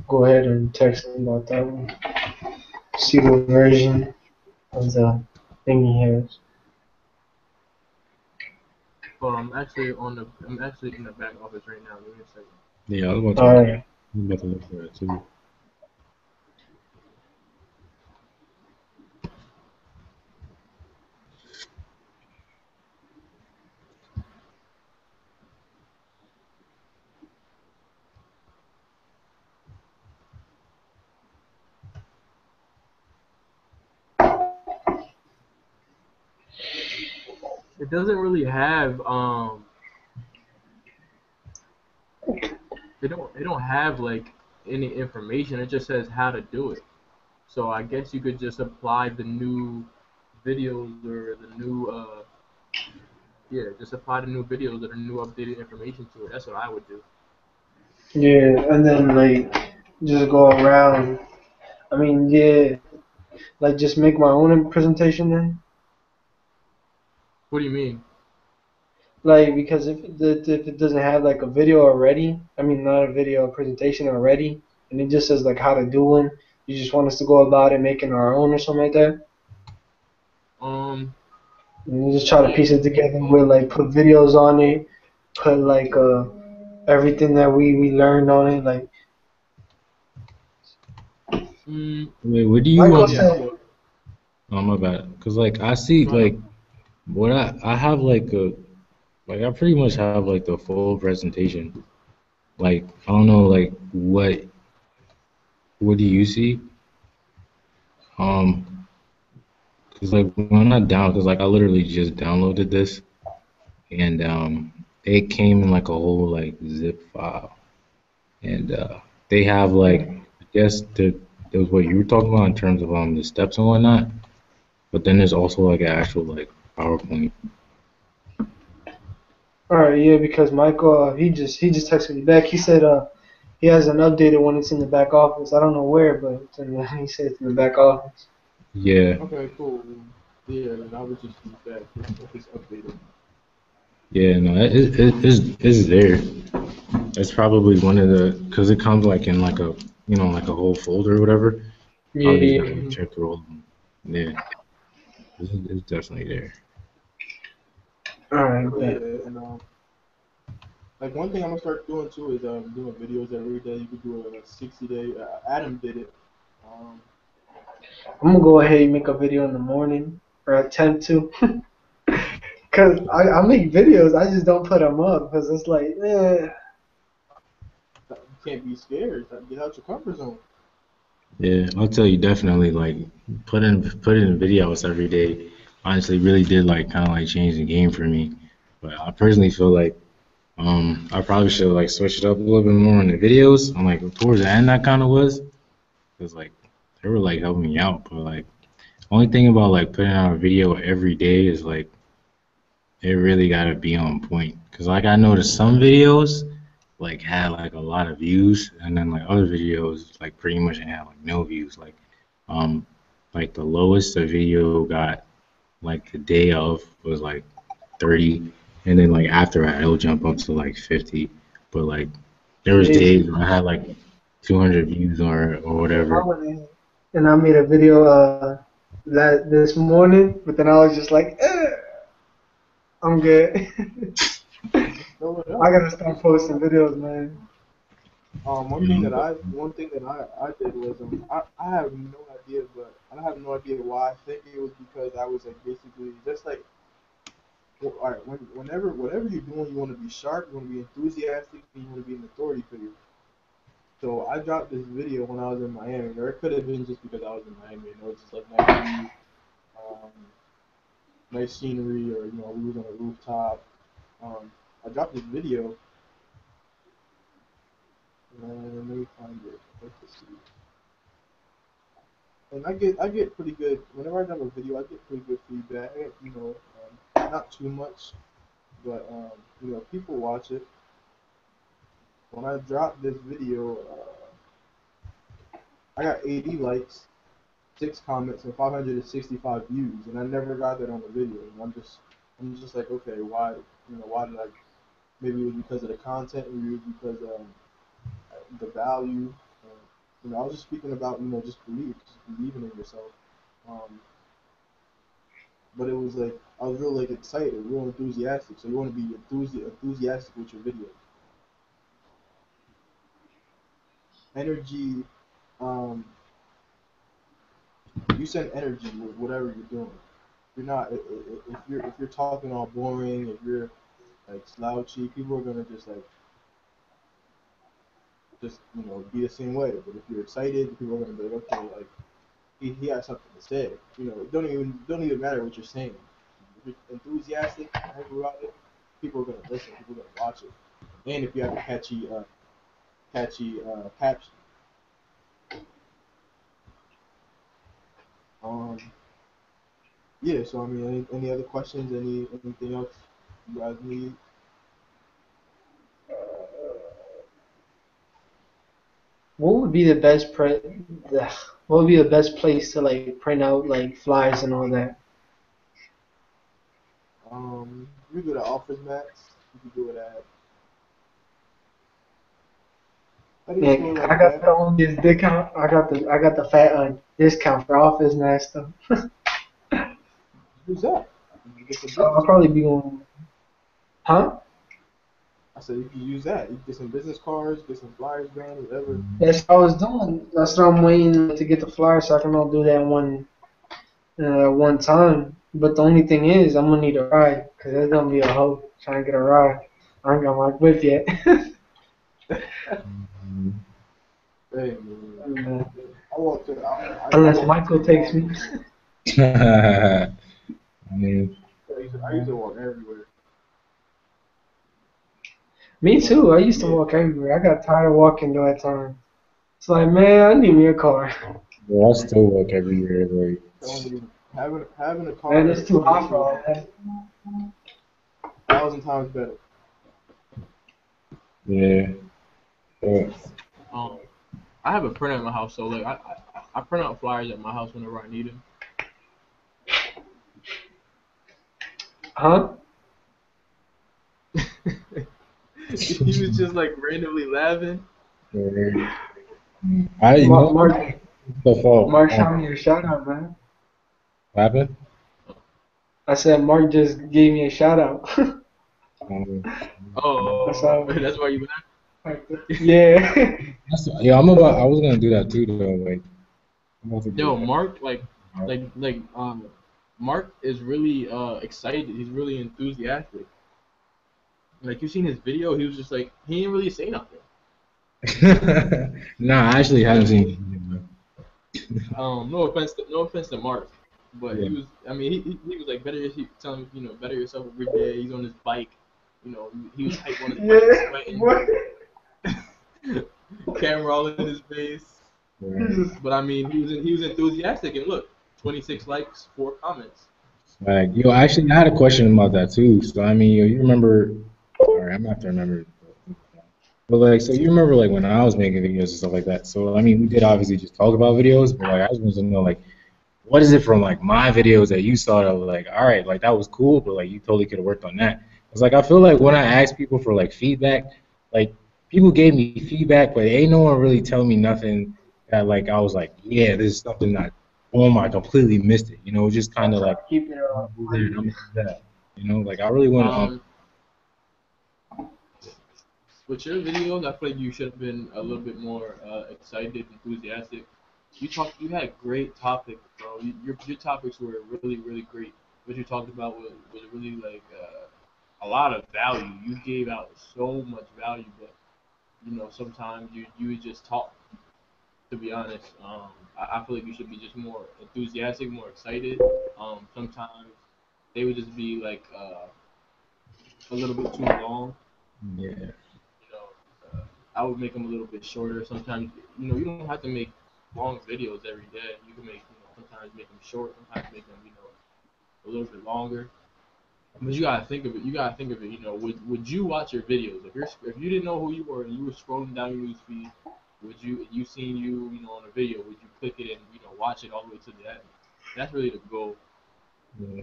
[SPEAKER 4] Go ahead and text him about that one. See what version of the thing he has.
[SPEAKER 1] Well, I'm actually in the back office right now. Give me a second.
[SPEAKER 3] Yeah, I was about
[SPEAKER 4] All
[SPEAKER 3] to,
[SPEAKER 4] right.
[SPEAKER 3] I'm about to look for it too.
[SPEAKER 1] It doesn't really have they don't have like any information. It just says how to do it. So I guess you could just apply the new videos or the new yeah, just apply the new videos or the new updated information to it. That's what I would do.
[SPEAKER 4] Yeah, and then like just go around. I mean, yeah, like just make my own presentation then.
[SPEAKER 1] What do you mean?
[SPEAKER 4] Like because if it doesn't have like a video already, I mean not a video, a presentation already, and it just says like how to do one. You just want us to go about it making our own or something like that.
[SPEAKER 1] Um,
[SPEAKER 4] And you just try to piece it together with like put videos on it, put like everything that we learned on it. Like
[SPEAKER 1] mm,
[SPEAKER 3] Wait, what do you
[SPEAKER 4] Michael
[SPEAKER 1] yeah.
[SPEAKER 4] said,
[SPEAKER 1] So,
[SPEAKER 3] Oh my bad. Cause like I see
[SPEAKER 1] no, no.
[SPEAKER 3] like what I have like I pretty much have like the full presentation. Like I don't know like what do you see? Um, cause like when I down, cause like I literally just downloaded this and it came in like a whole like zip file and they have like I guess that was what you were talking about in terms of the steps and whatnot. But then there's also like an actual like PowerPoint.
[SPEAKER 4] all right, yeah, because Michael he just texted me back. He said he has an updated one. It's in the back office. I don't know where, but he said it's in the back office.
[SPEAKER 3] Yeah,
[SPEAKER 1] Okay, cool. Yeah, then I would just use that if it's updated.
[SPEAKER 3] yeah, no, it's there. It's probably one of the because it comes like in like a like a whole folder or whatever. I'll just
[SPEAKER 4] Yeah.
[SPEAKER 3] gotta like, check through all of them. Yeah, it's definitely there.
[SPEAKER 4] All right,
[SPEAKER 1] But
[SPEAKER 4] bet.
[SPEAKER 1] yeah, and like one thing I'm gonna start doing too is doing videos every day. You could do a 60-day. Adam did it. Um,
[SPEAKER 4] I'm gonna go ahead and make a video in the morning or attempt to. Cause I make videos, I just don't put them up because it's like,
[SPEAKER 1] you can't be scared. Get out your comfort zone.
[SPEAKER 3] Yeah, I'll tell you definitely like put in videos every day. Honestly, really did like kind of like change the game for me. But I personally feel like I probably should like switch it up a little bit more on the videos. I'm like towards the end I kind of was because like they were like helping me out. But like only thing about like putting out a video every day is like it really gotta be on point. Cause like I noticed some videos like had like a lot of views, and then like other videos like pretty much had like no views. Um like the lowest the video got like the day of was like 30, and then like after that it'll jump up to like 50. But like there was
[SPEAKER 4] yeah.
[SPEAKER 3] days where I had like 200 views or
[SPEAKER 4] I
[SPEAKER 3] whatever.
[SPEAKER 4] went in and I made a video this morning, but then I was just like, I'm good.
[SPEAKER 1] Throw it
[SPEAKER 4] I
[SPEAKER 1] up.
[SPEAKER 4] gotta start
[SPEAKER 1] Just throw it
[SPEAKER 4] posting
[SPEAKER 1] up.
[SPEAKER 4] videos, man.
[SPEAKER 1] One thing that I did was I have no idea, but I have no idea why. I think it was because I was like basically just like well, all right. Whenever whatever you're doing, you want to be sharp, you want to be enthusiastic, and you want to be an authority figure. So I dropped this video when I was in Miami, or it could have been just because I was in Miami. You know, it's just like nice views, um, nice scenery, or we was on a rooftop. Um, I dropped this video, and let me find it. Let's see. And I get pretty good whenever I drop a video. I get pretty good feedback. Not too much, but people watch it. When I dropped this video, I got 80 likes, 6 comments, and 565 views, and I never got that on the video. And I'm just like, okay, why? Why did I? Maybe it was because of the content. Maybe it was because the value. I was just speaking about just believing in yourself. Um, but it was like I was real like excited, real enthusiastic. So you want to be enthusiastic with your video. Energy, um, you send energy with whatever you're doing. You're not if you're talking all boring, if you're like slouchy, people are gonna just be the same way. But if you're excited, people are gonna be like, okay, like he has something to say. It don't even matter what you're saying. If you're enthusiastic, hype about it, people are gonna listen. People are gonna watch it. And if you have a catchy caption. Um, yeah. So I mean, any other questions? Anything else? you guys need?
[SPEAKER 4] What would be the best what would be the best place to like print out like flyers and all that?
[SPEAKER 1] You go to Office Max. You can do it at any
[SPEAKER 4] Yeah,
[SPEAKER 1] store
[SPEAKER 4] I
[SPEAKER 1] like
[SPEAKER 4] got
[SPEAKER 1] that.
[SPEAKER 4] the only discount. I got the fat discount for Office Max stuff.
[SPEAKER 1] Who's that? You get some
[SPEAKER 4] So I'll
[SPEAKER 1] business
[SPEAKER 4] probably
[SPEAKER 1] cards.
[SPEAKER 4] be going, huh?
[SPEAKER 1] I said you can use that. You can get some business cards, get some flyers done, whatever.
[SPEAKER 4] That's what I was doing. That's what I'm waiting to get the flyer so I can all do that one time. But the only thing is, I'm gonna need a ride because there's gonna be a hoe trying to get a ride. I ain't got my whip yet.
[SPEAKER 1] Hey man, I walked to. I
[SPEAKER 4] Unless
[SPEAKER 1] walked to
[SPEAKER 4] Michael
[SPEAKER 1] the
[SPEAKER 4] takes
[SPEAKER 1] mall.
[SPEAKER 4] me.
[SPEAKER 3] I mean,
[SPEAKER 1] I used to walk everywhere.
[SPEAKER 4] Me
[SPEAKER 1] But
[SPEAKER 4] too. I used to
[SPEAKER 1] yeah,
[SPEAKER 4] walk everywhere. I got tired of walking during that time. It's like, man, I need me a car.
[SPEAKER 3] bro, I still work every year. Like,
[SPEAKER 1] telling you, having a
[SPEAKER 4] Man,
[SPEAKER 1] car
[SPEAKER 4] it's too
[SPEAKER 1] makes
[SPEAKER 4] hot for
[SPEAKER 1] you
[SPEAKER 4] all that.
[SPEAKER 1] 1,000 times better.
[SPEAKER 3] yeah. But,
[SPEAKER 1] Um, I have a printer at my house, so like I print out flyers at my house whenever I need them.
[SPEAKER 4] Huh?
[SPEAKER 1] He was just like randomly laughing.
[SPEAKER 3] yeah. I you know
[SPEAKER 4] Mark,
[SPEAKER 3] the fault.
[SPEAKER 4] Mark shot me a shout out, man.
[SPEAKER 3] What happened?
[SPEAKER 4] I said Mark just gave me a shout out.
[SPEAKER 3] Um,
[SPEAKER 4] That's
[SPEAKER 1] Oh,
[SPEAKER 4] how.
[SPEAKER 1] that's why you
[SPEAKER 4] Yeah.
[SPEAKER 3] yeah, I'm about. I was gonna do that too, though. Like, I'm about to
[SPEAKER 1] Yo,
[SPEAKER 3] get that.
[SPEAKER 1] Mark, Mark is really excited. He's really enthusiastic. Like you seen his video, he was just like he didn't really say nothing.
[SPEAKER 3] Nah, I actually haven't
[SPEAKER 1] Like
[SPEAKER 3] seen.
[SPEAKER 1] no offense to Mark, but
[SPEAKER 3] Yeah.
[SPEAKER 1] he was. I mean, he was like telling better yourself every day. He's on his bike. He was hype on his bike,
[SPEAKER 4] Yeah.
[SPEAKER 1] sweating,
[SPEAKER 4] What?
[SPEAKER 1] camera all in his face.
[SPEAKER 3] Right.
[SPEAKER 1] But I mean, he was enthusiastic, and look, 26 likes, 4 comments.
[SPEAKER 3] Like, yo, actually, I had a question about that too. So, I mean, yo, you remember? All right, I'm gonna have to remember. But like, so you remember like when I was making videos and stuff like that. So, I mean, we did obviously just talk about videos, but like, I just wanted to know like, what is it from like my videos that you saw that was like, all right, like that was cool, but like you totally could have worked on that. It's like I feel like when I ask people for like feedback, like people gave me feedback, but ain't no one really tell me nothing that like I was like, yeah, this is something that, oh my, I completely missed it. You know, it's just kind of like
[SPEAKER 4] Keep it
[SPEAKER 3] I'm
[SPEAKER 4] up.
[SPEAKER 3] gonna do that, I'm gonna do that. You know, like I really want to.
[SPEAKER 1] Um, with your videos, I feel like you should have been a little bit more excited, enthusiastic. You had great topics, bro. Your topics were really, really great. What you talked about was really like a lot of value. You gave out so much value, but sometimes you would just talk. To be honest, I feel like you should be just more enthusiastic, more excited. Sometimes they would just be like a little bit too long.
[SPEAKER 3] Yeah,
[SPEAKER 1] You know, I would make them a little bit shorter. Sometimes, you don't have to make long videos every day. You can sometimes make them short, sometimes make them, a little bit longer. But you gotta think of it. You gotta think of it. Would you watch your videos if you didn't know who you were and you were scrolling down your newsfeed? Would you seen on a video? Would you click it and watch it all the way to the end? That's really the goal.
[SPEAKER 3] yeah,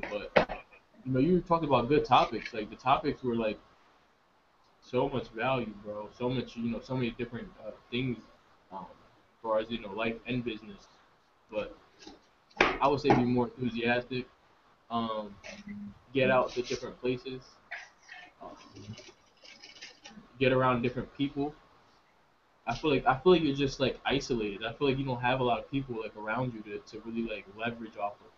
[SPEAKER 1] But you were talking about good topics. Like the topics were like so much value, bro. So much, so many different things, um, as far as life and business. But I would say be more enthusiastic. Um, get out to different places. Um, get around different people. I feel like you're just like isolated. I feel like you don't have a lot of people like around you to really like leverage off of.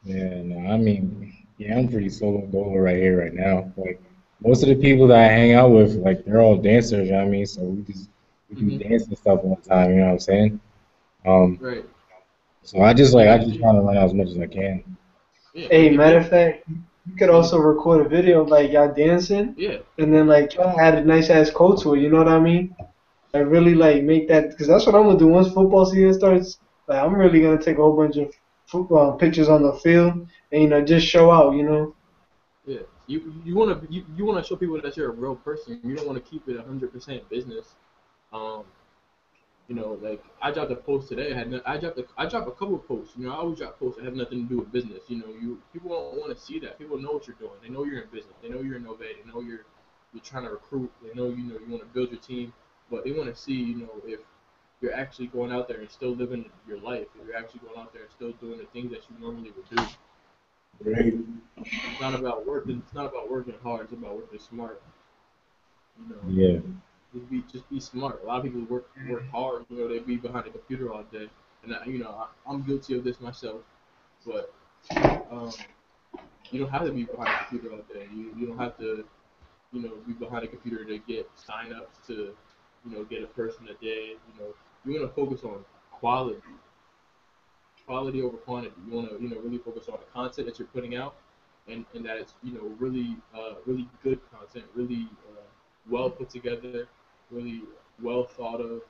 [SPEAKER 3] yeah. No, I mean, yeah, I'm pretty solo dolo right here, right now. Like most of the people that I hang out with, like they're all dancers. You know what I mean? So we do
[SPEAKER 1] Hmm.
[SPEAKER 3] dance and stuff all the time. You know what I'm saying? Um,
[SPEAKER 1] Right.
[SPEAKER 3] so I just like
[SPEAKER 1] Yeah.
[SPEAKER 3] I just try to learn out as much as I can.
[SPEAKER 1] Yeah.
[SPEAKER 4] Hey,
[SPEAKER 1] If
[SPEAKER 4] matter
[SPEAKER 1] you.
[SPEAKER 4] of fact, you could also record a video of like y'all dancing,
[SPEAKER 1] Yeah.
[SPEAKER 4] and then like y'all add a nice ass quote to it. You know what I mean? Like really like make that because that's what I'm gonna do once football season starts. Like I'm really gonna take a whole bunch of football pictures on the field and just show out.
[SPEAKER 1] Yeah. you want to you want to show people that you're a real person. You don't want to keep it 100% business. Um, you know, like I dropped a post today. I dropped a couple of posts. You know, I always drop posts that have nothing to do with business. You know, people don't want to see that. People know what you're doing. They know you're in business. They know you're innovating. They know you're trying to recruit. They know you want to build your team, but they want to see if you're actually going out there and still living your life. If you're actually going out there and still doing the things that you normally would do.
[SPEAKER 3] Right.
[SPEAKER 1] It's not about working. It's not about working hard. It's about working smart. You know.
[SPEAKER 3] Yeah.
[SPEAKER 1] Just be smart. A lot of people work hard. You know, they be behind the computer all day, and I'm guilty of this myself. But you don't have to be behind the computer all day. You don't have to be behind a computer to get sign-ups to get a person a day. You want to focus on quality over quantity. You want to really focus on the content that you're putting out, and that it's really really good content, really well put together, really well thought of.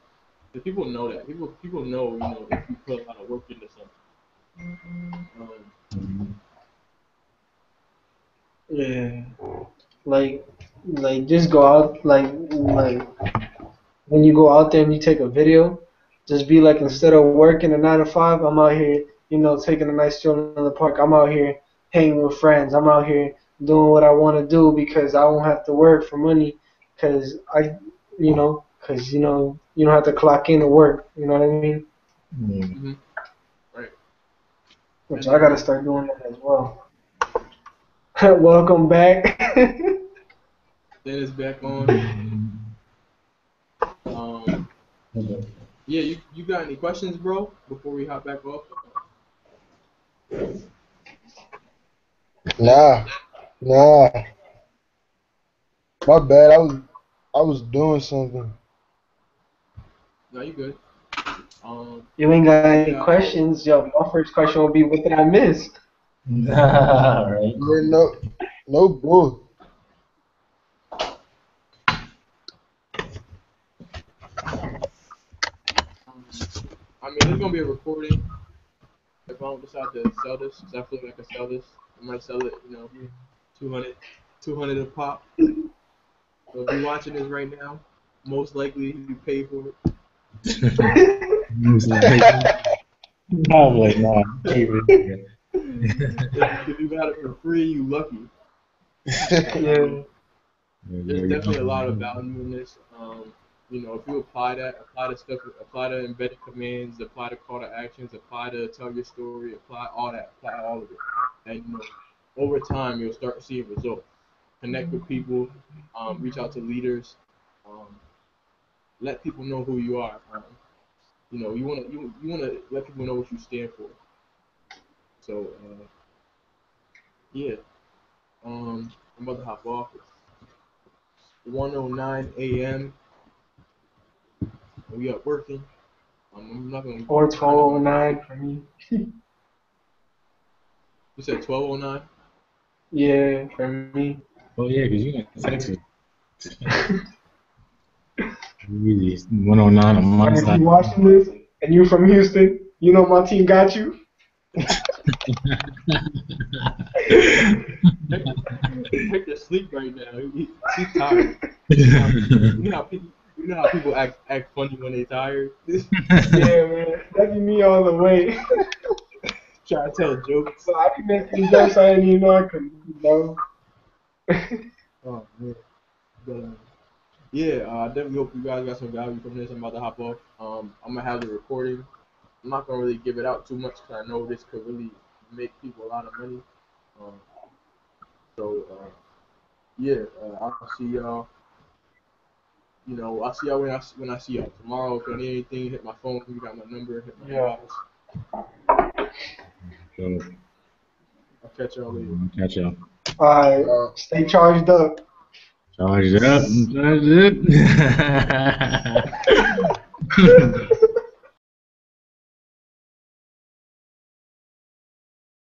[SPEAKER 1] Because people know that. People know if you put a lot of work into something.
[SPEAKER 4] Yeah. Like just go out like when you go out there and you take a video, just be like instead of working a 9 to 5, I'm out here, taking a nice stroll in the park. I'm out here hanging with friends. I'm out here doing what I want to do because I won't have to work for money, because you don't have to clock in to work. You know what I mean?
[SPEAKER 3] Yeah.
[SPEAKER 1] Mm-hmm. Right.
[SPEAKER 4] Which I gotta start doing that as well. Welcome back.
[SPEAKER 1] Dennis back on. Yeah, you got any questions, bro? Before we hop back off.
[SPEAKER 5] Nah. My bad. I was doing something.
[SPEAKER 1] No, you good.
[SPEAKER 4] You ain't got any
[SPEAKER 1] Yeah.
[SPEAKER 4] questions? Yo, my first question will be, what did I miss?
[SPEAKER 3] Right.
[SPEAKER 5] Man, no bull.
[SPEAKER 1] I mean, there's gonna be a recording. If I don't decide to sell this, because I feel like I can sell this, I might sell it. 200 a pop. So if you're watching this right now, most likely you pay for it.
[SPEAKER 3] I'm like, nah.
[SPEAKER 1] If you got it for free, you lucky.
[SPEAKER 4] Yeah.
[SPEAKER 1] There's definitely a lot of value in this. If you apply the embedded commands, apply the call to actions, apply to tell your story, apply all of it, and over time you'll start seeing results. Connect with people, reach out to leaders, let people know who you are. You wanna let people know what you stand for. So yeah, I'm about to hop off. It's 1:09 a.m. We up working. I'm not gonna.
[SPEAKER 4] Or 1209 for me.
[SPEAKER 1] You said 12:09.
[SPEAKER 4] Yeah, for me.
[SPEAKER 3] Oh yeah, because you in Texas. Really, 109 on my
[SPEAKER 4] And if
[SPEAKER 3] side.
[SPEAKER 4] you watching this and you're from Houston, you know my team got you.
[SPEAKER 1] Hector's asleep right now. He's tired. You know how people act funny when they tired.
[SPEAKER 4] Yeah, man. That'd be me all the way.
[SPEAKER 1] Try to tell jokes.
[SPEAKER 4] So I can make these jokes I didn't even know I could,
[SPEAKER 1] Oh man. But yeah, I definitely hope you guys got some value from this. I'm about to hop off. I'm gonna have the recording. I'm not gonna really give it out too much because I know this could really make people a lot of money. Yeah, I'll see y'all. I'll see y'all when I see y'all tomorrow. If you need anything, hit my phone. You got my number. Hit my box.
[SPEAKER 3] So,
[SPEAKER 1] I'll catch y'all later.
[SPEAKER 3] catch y'all.
[SPEAKER 4] Alright, stay charged up.
[SPEAKER 3] Charge it up. Charge it up.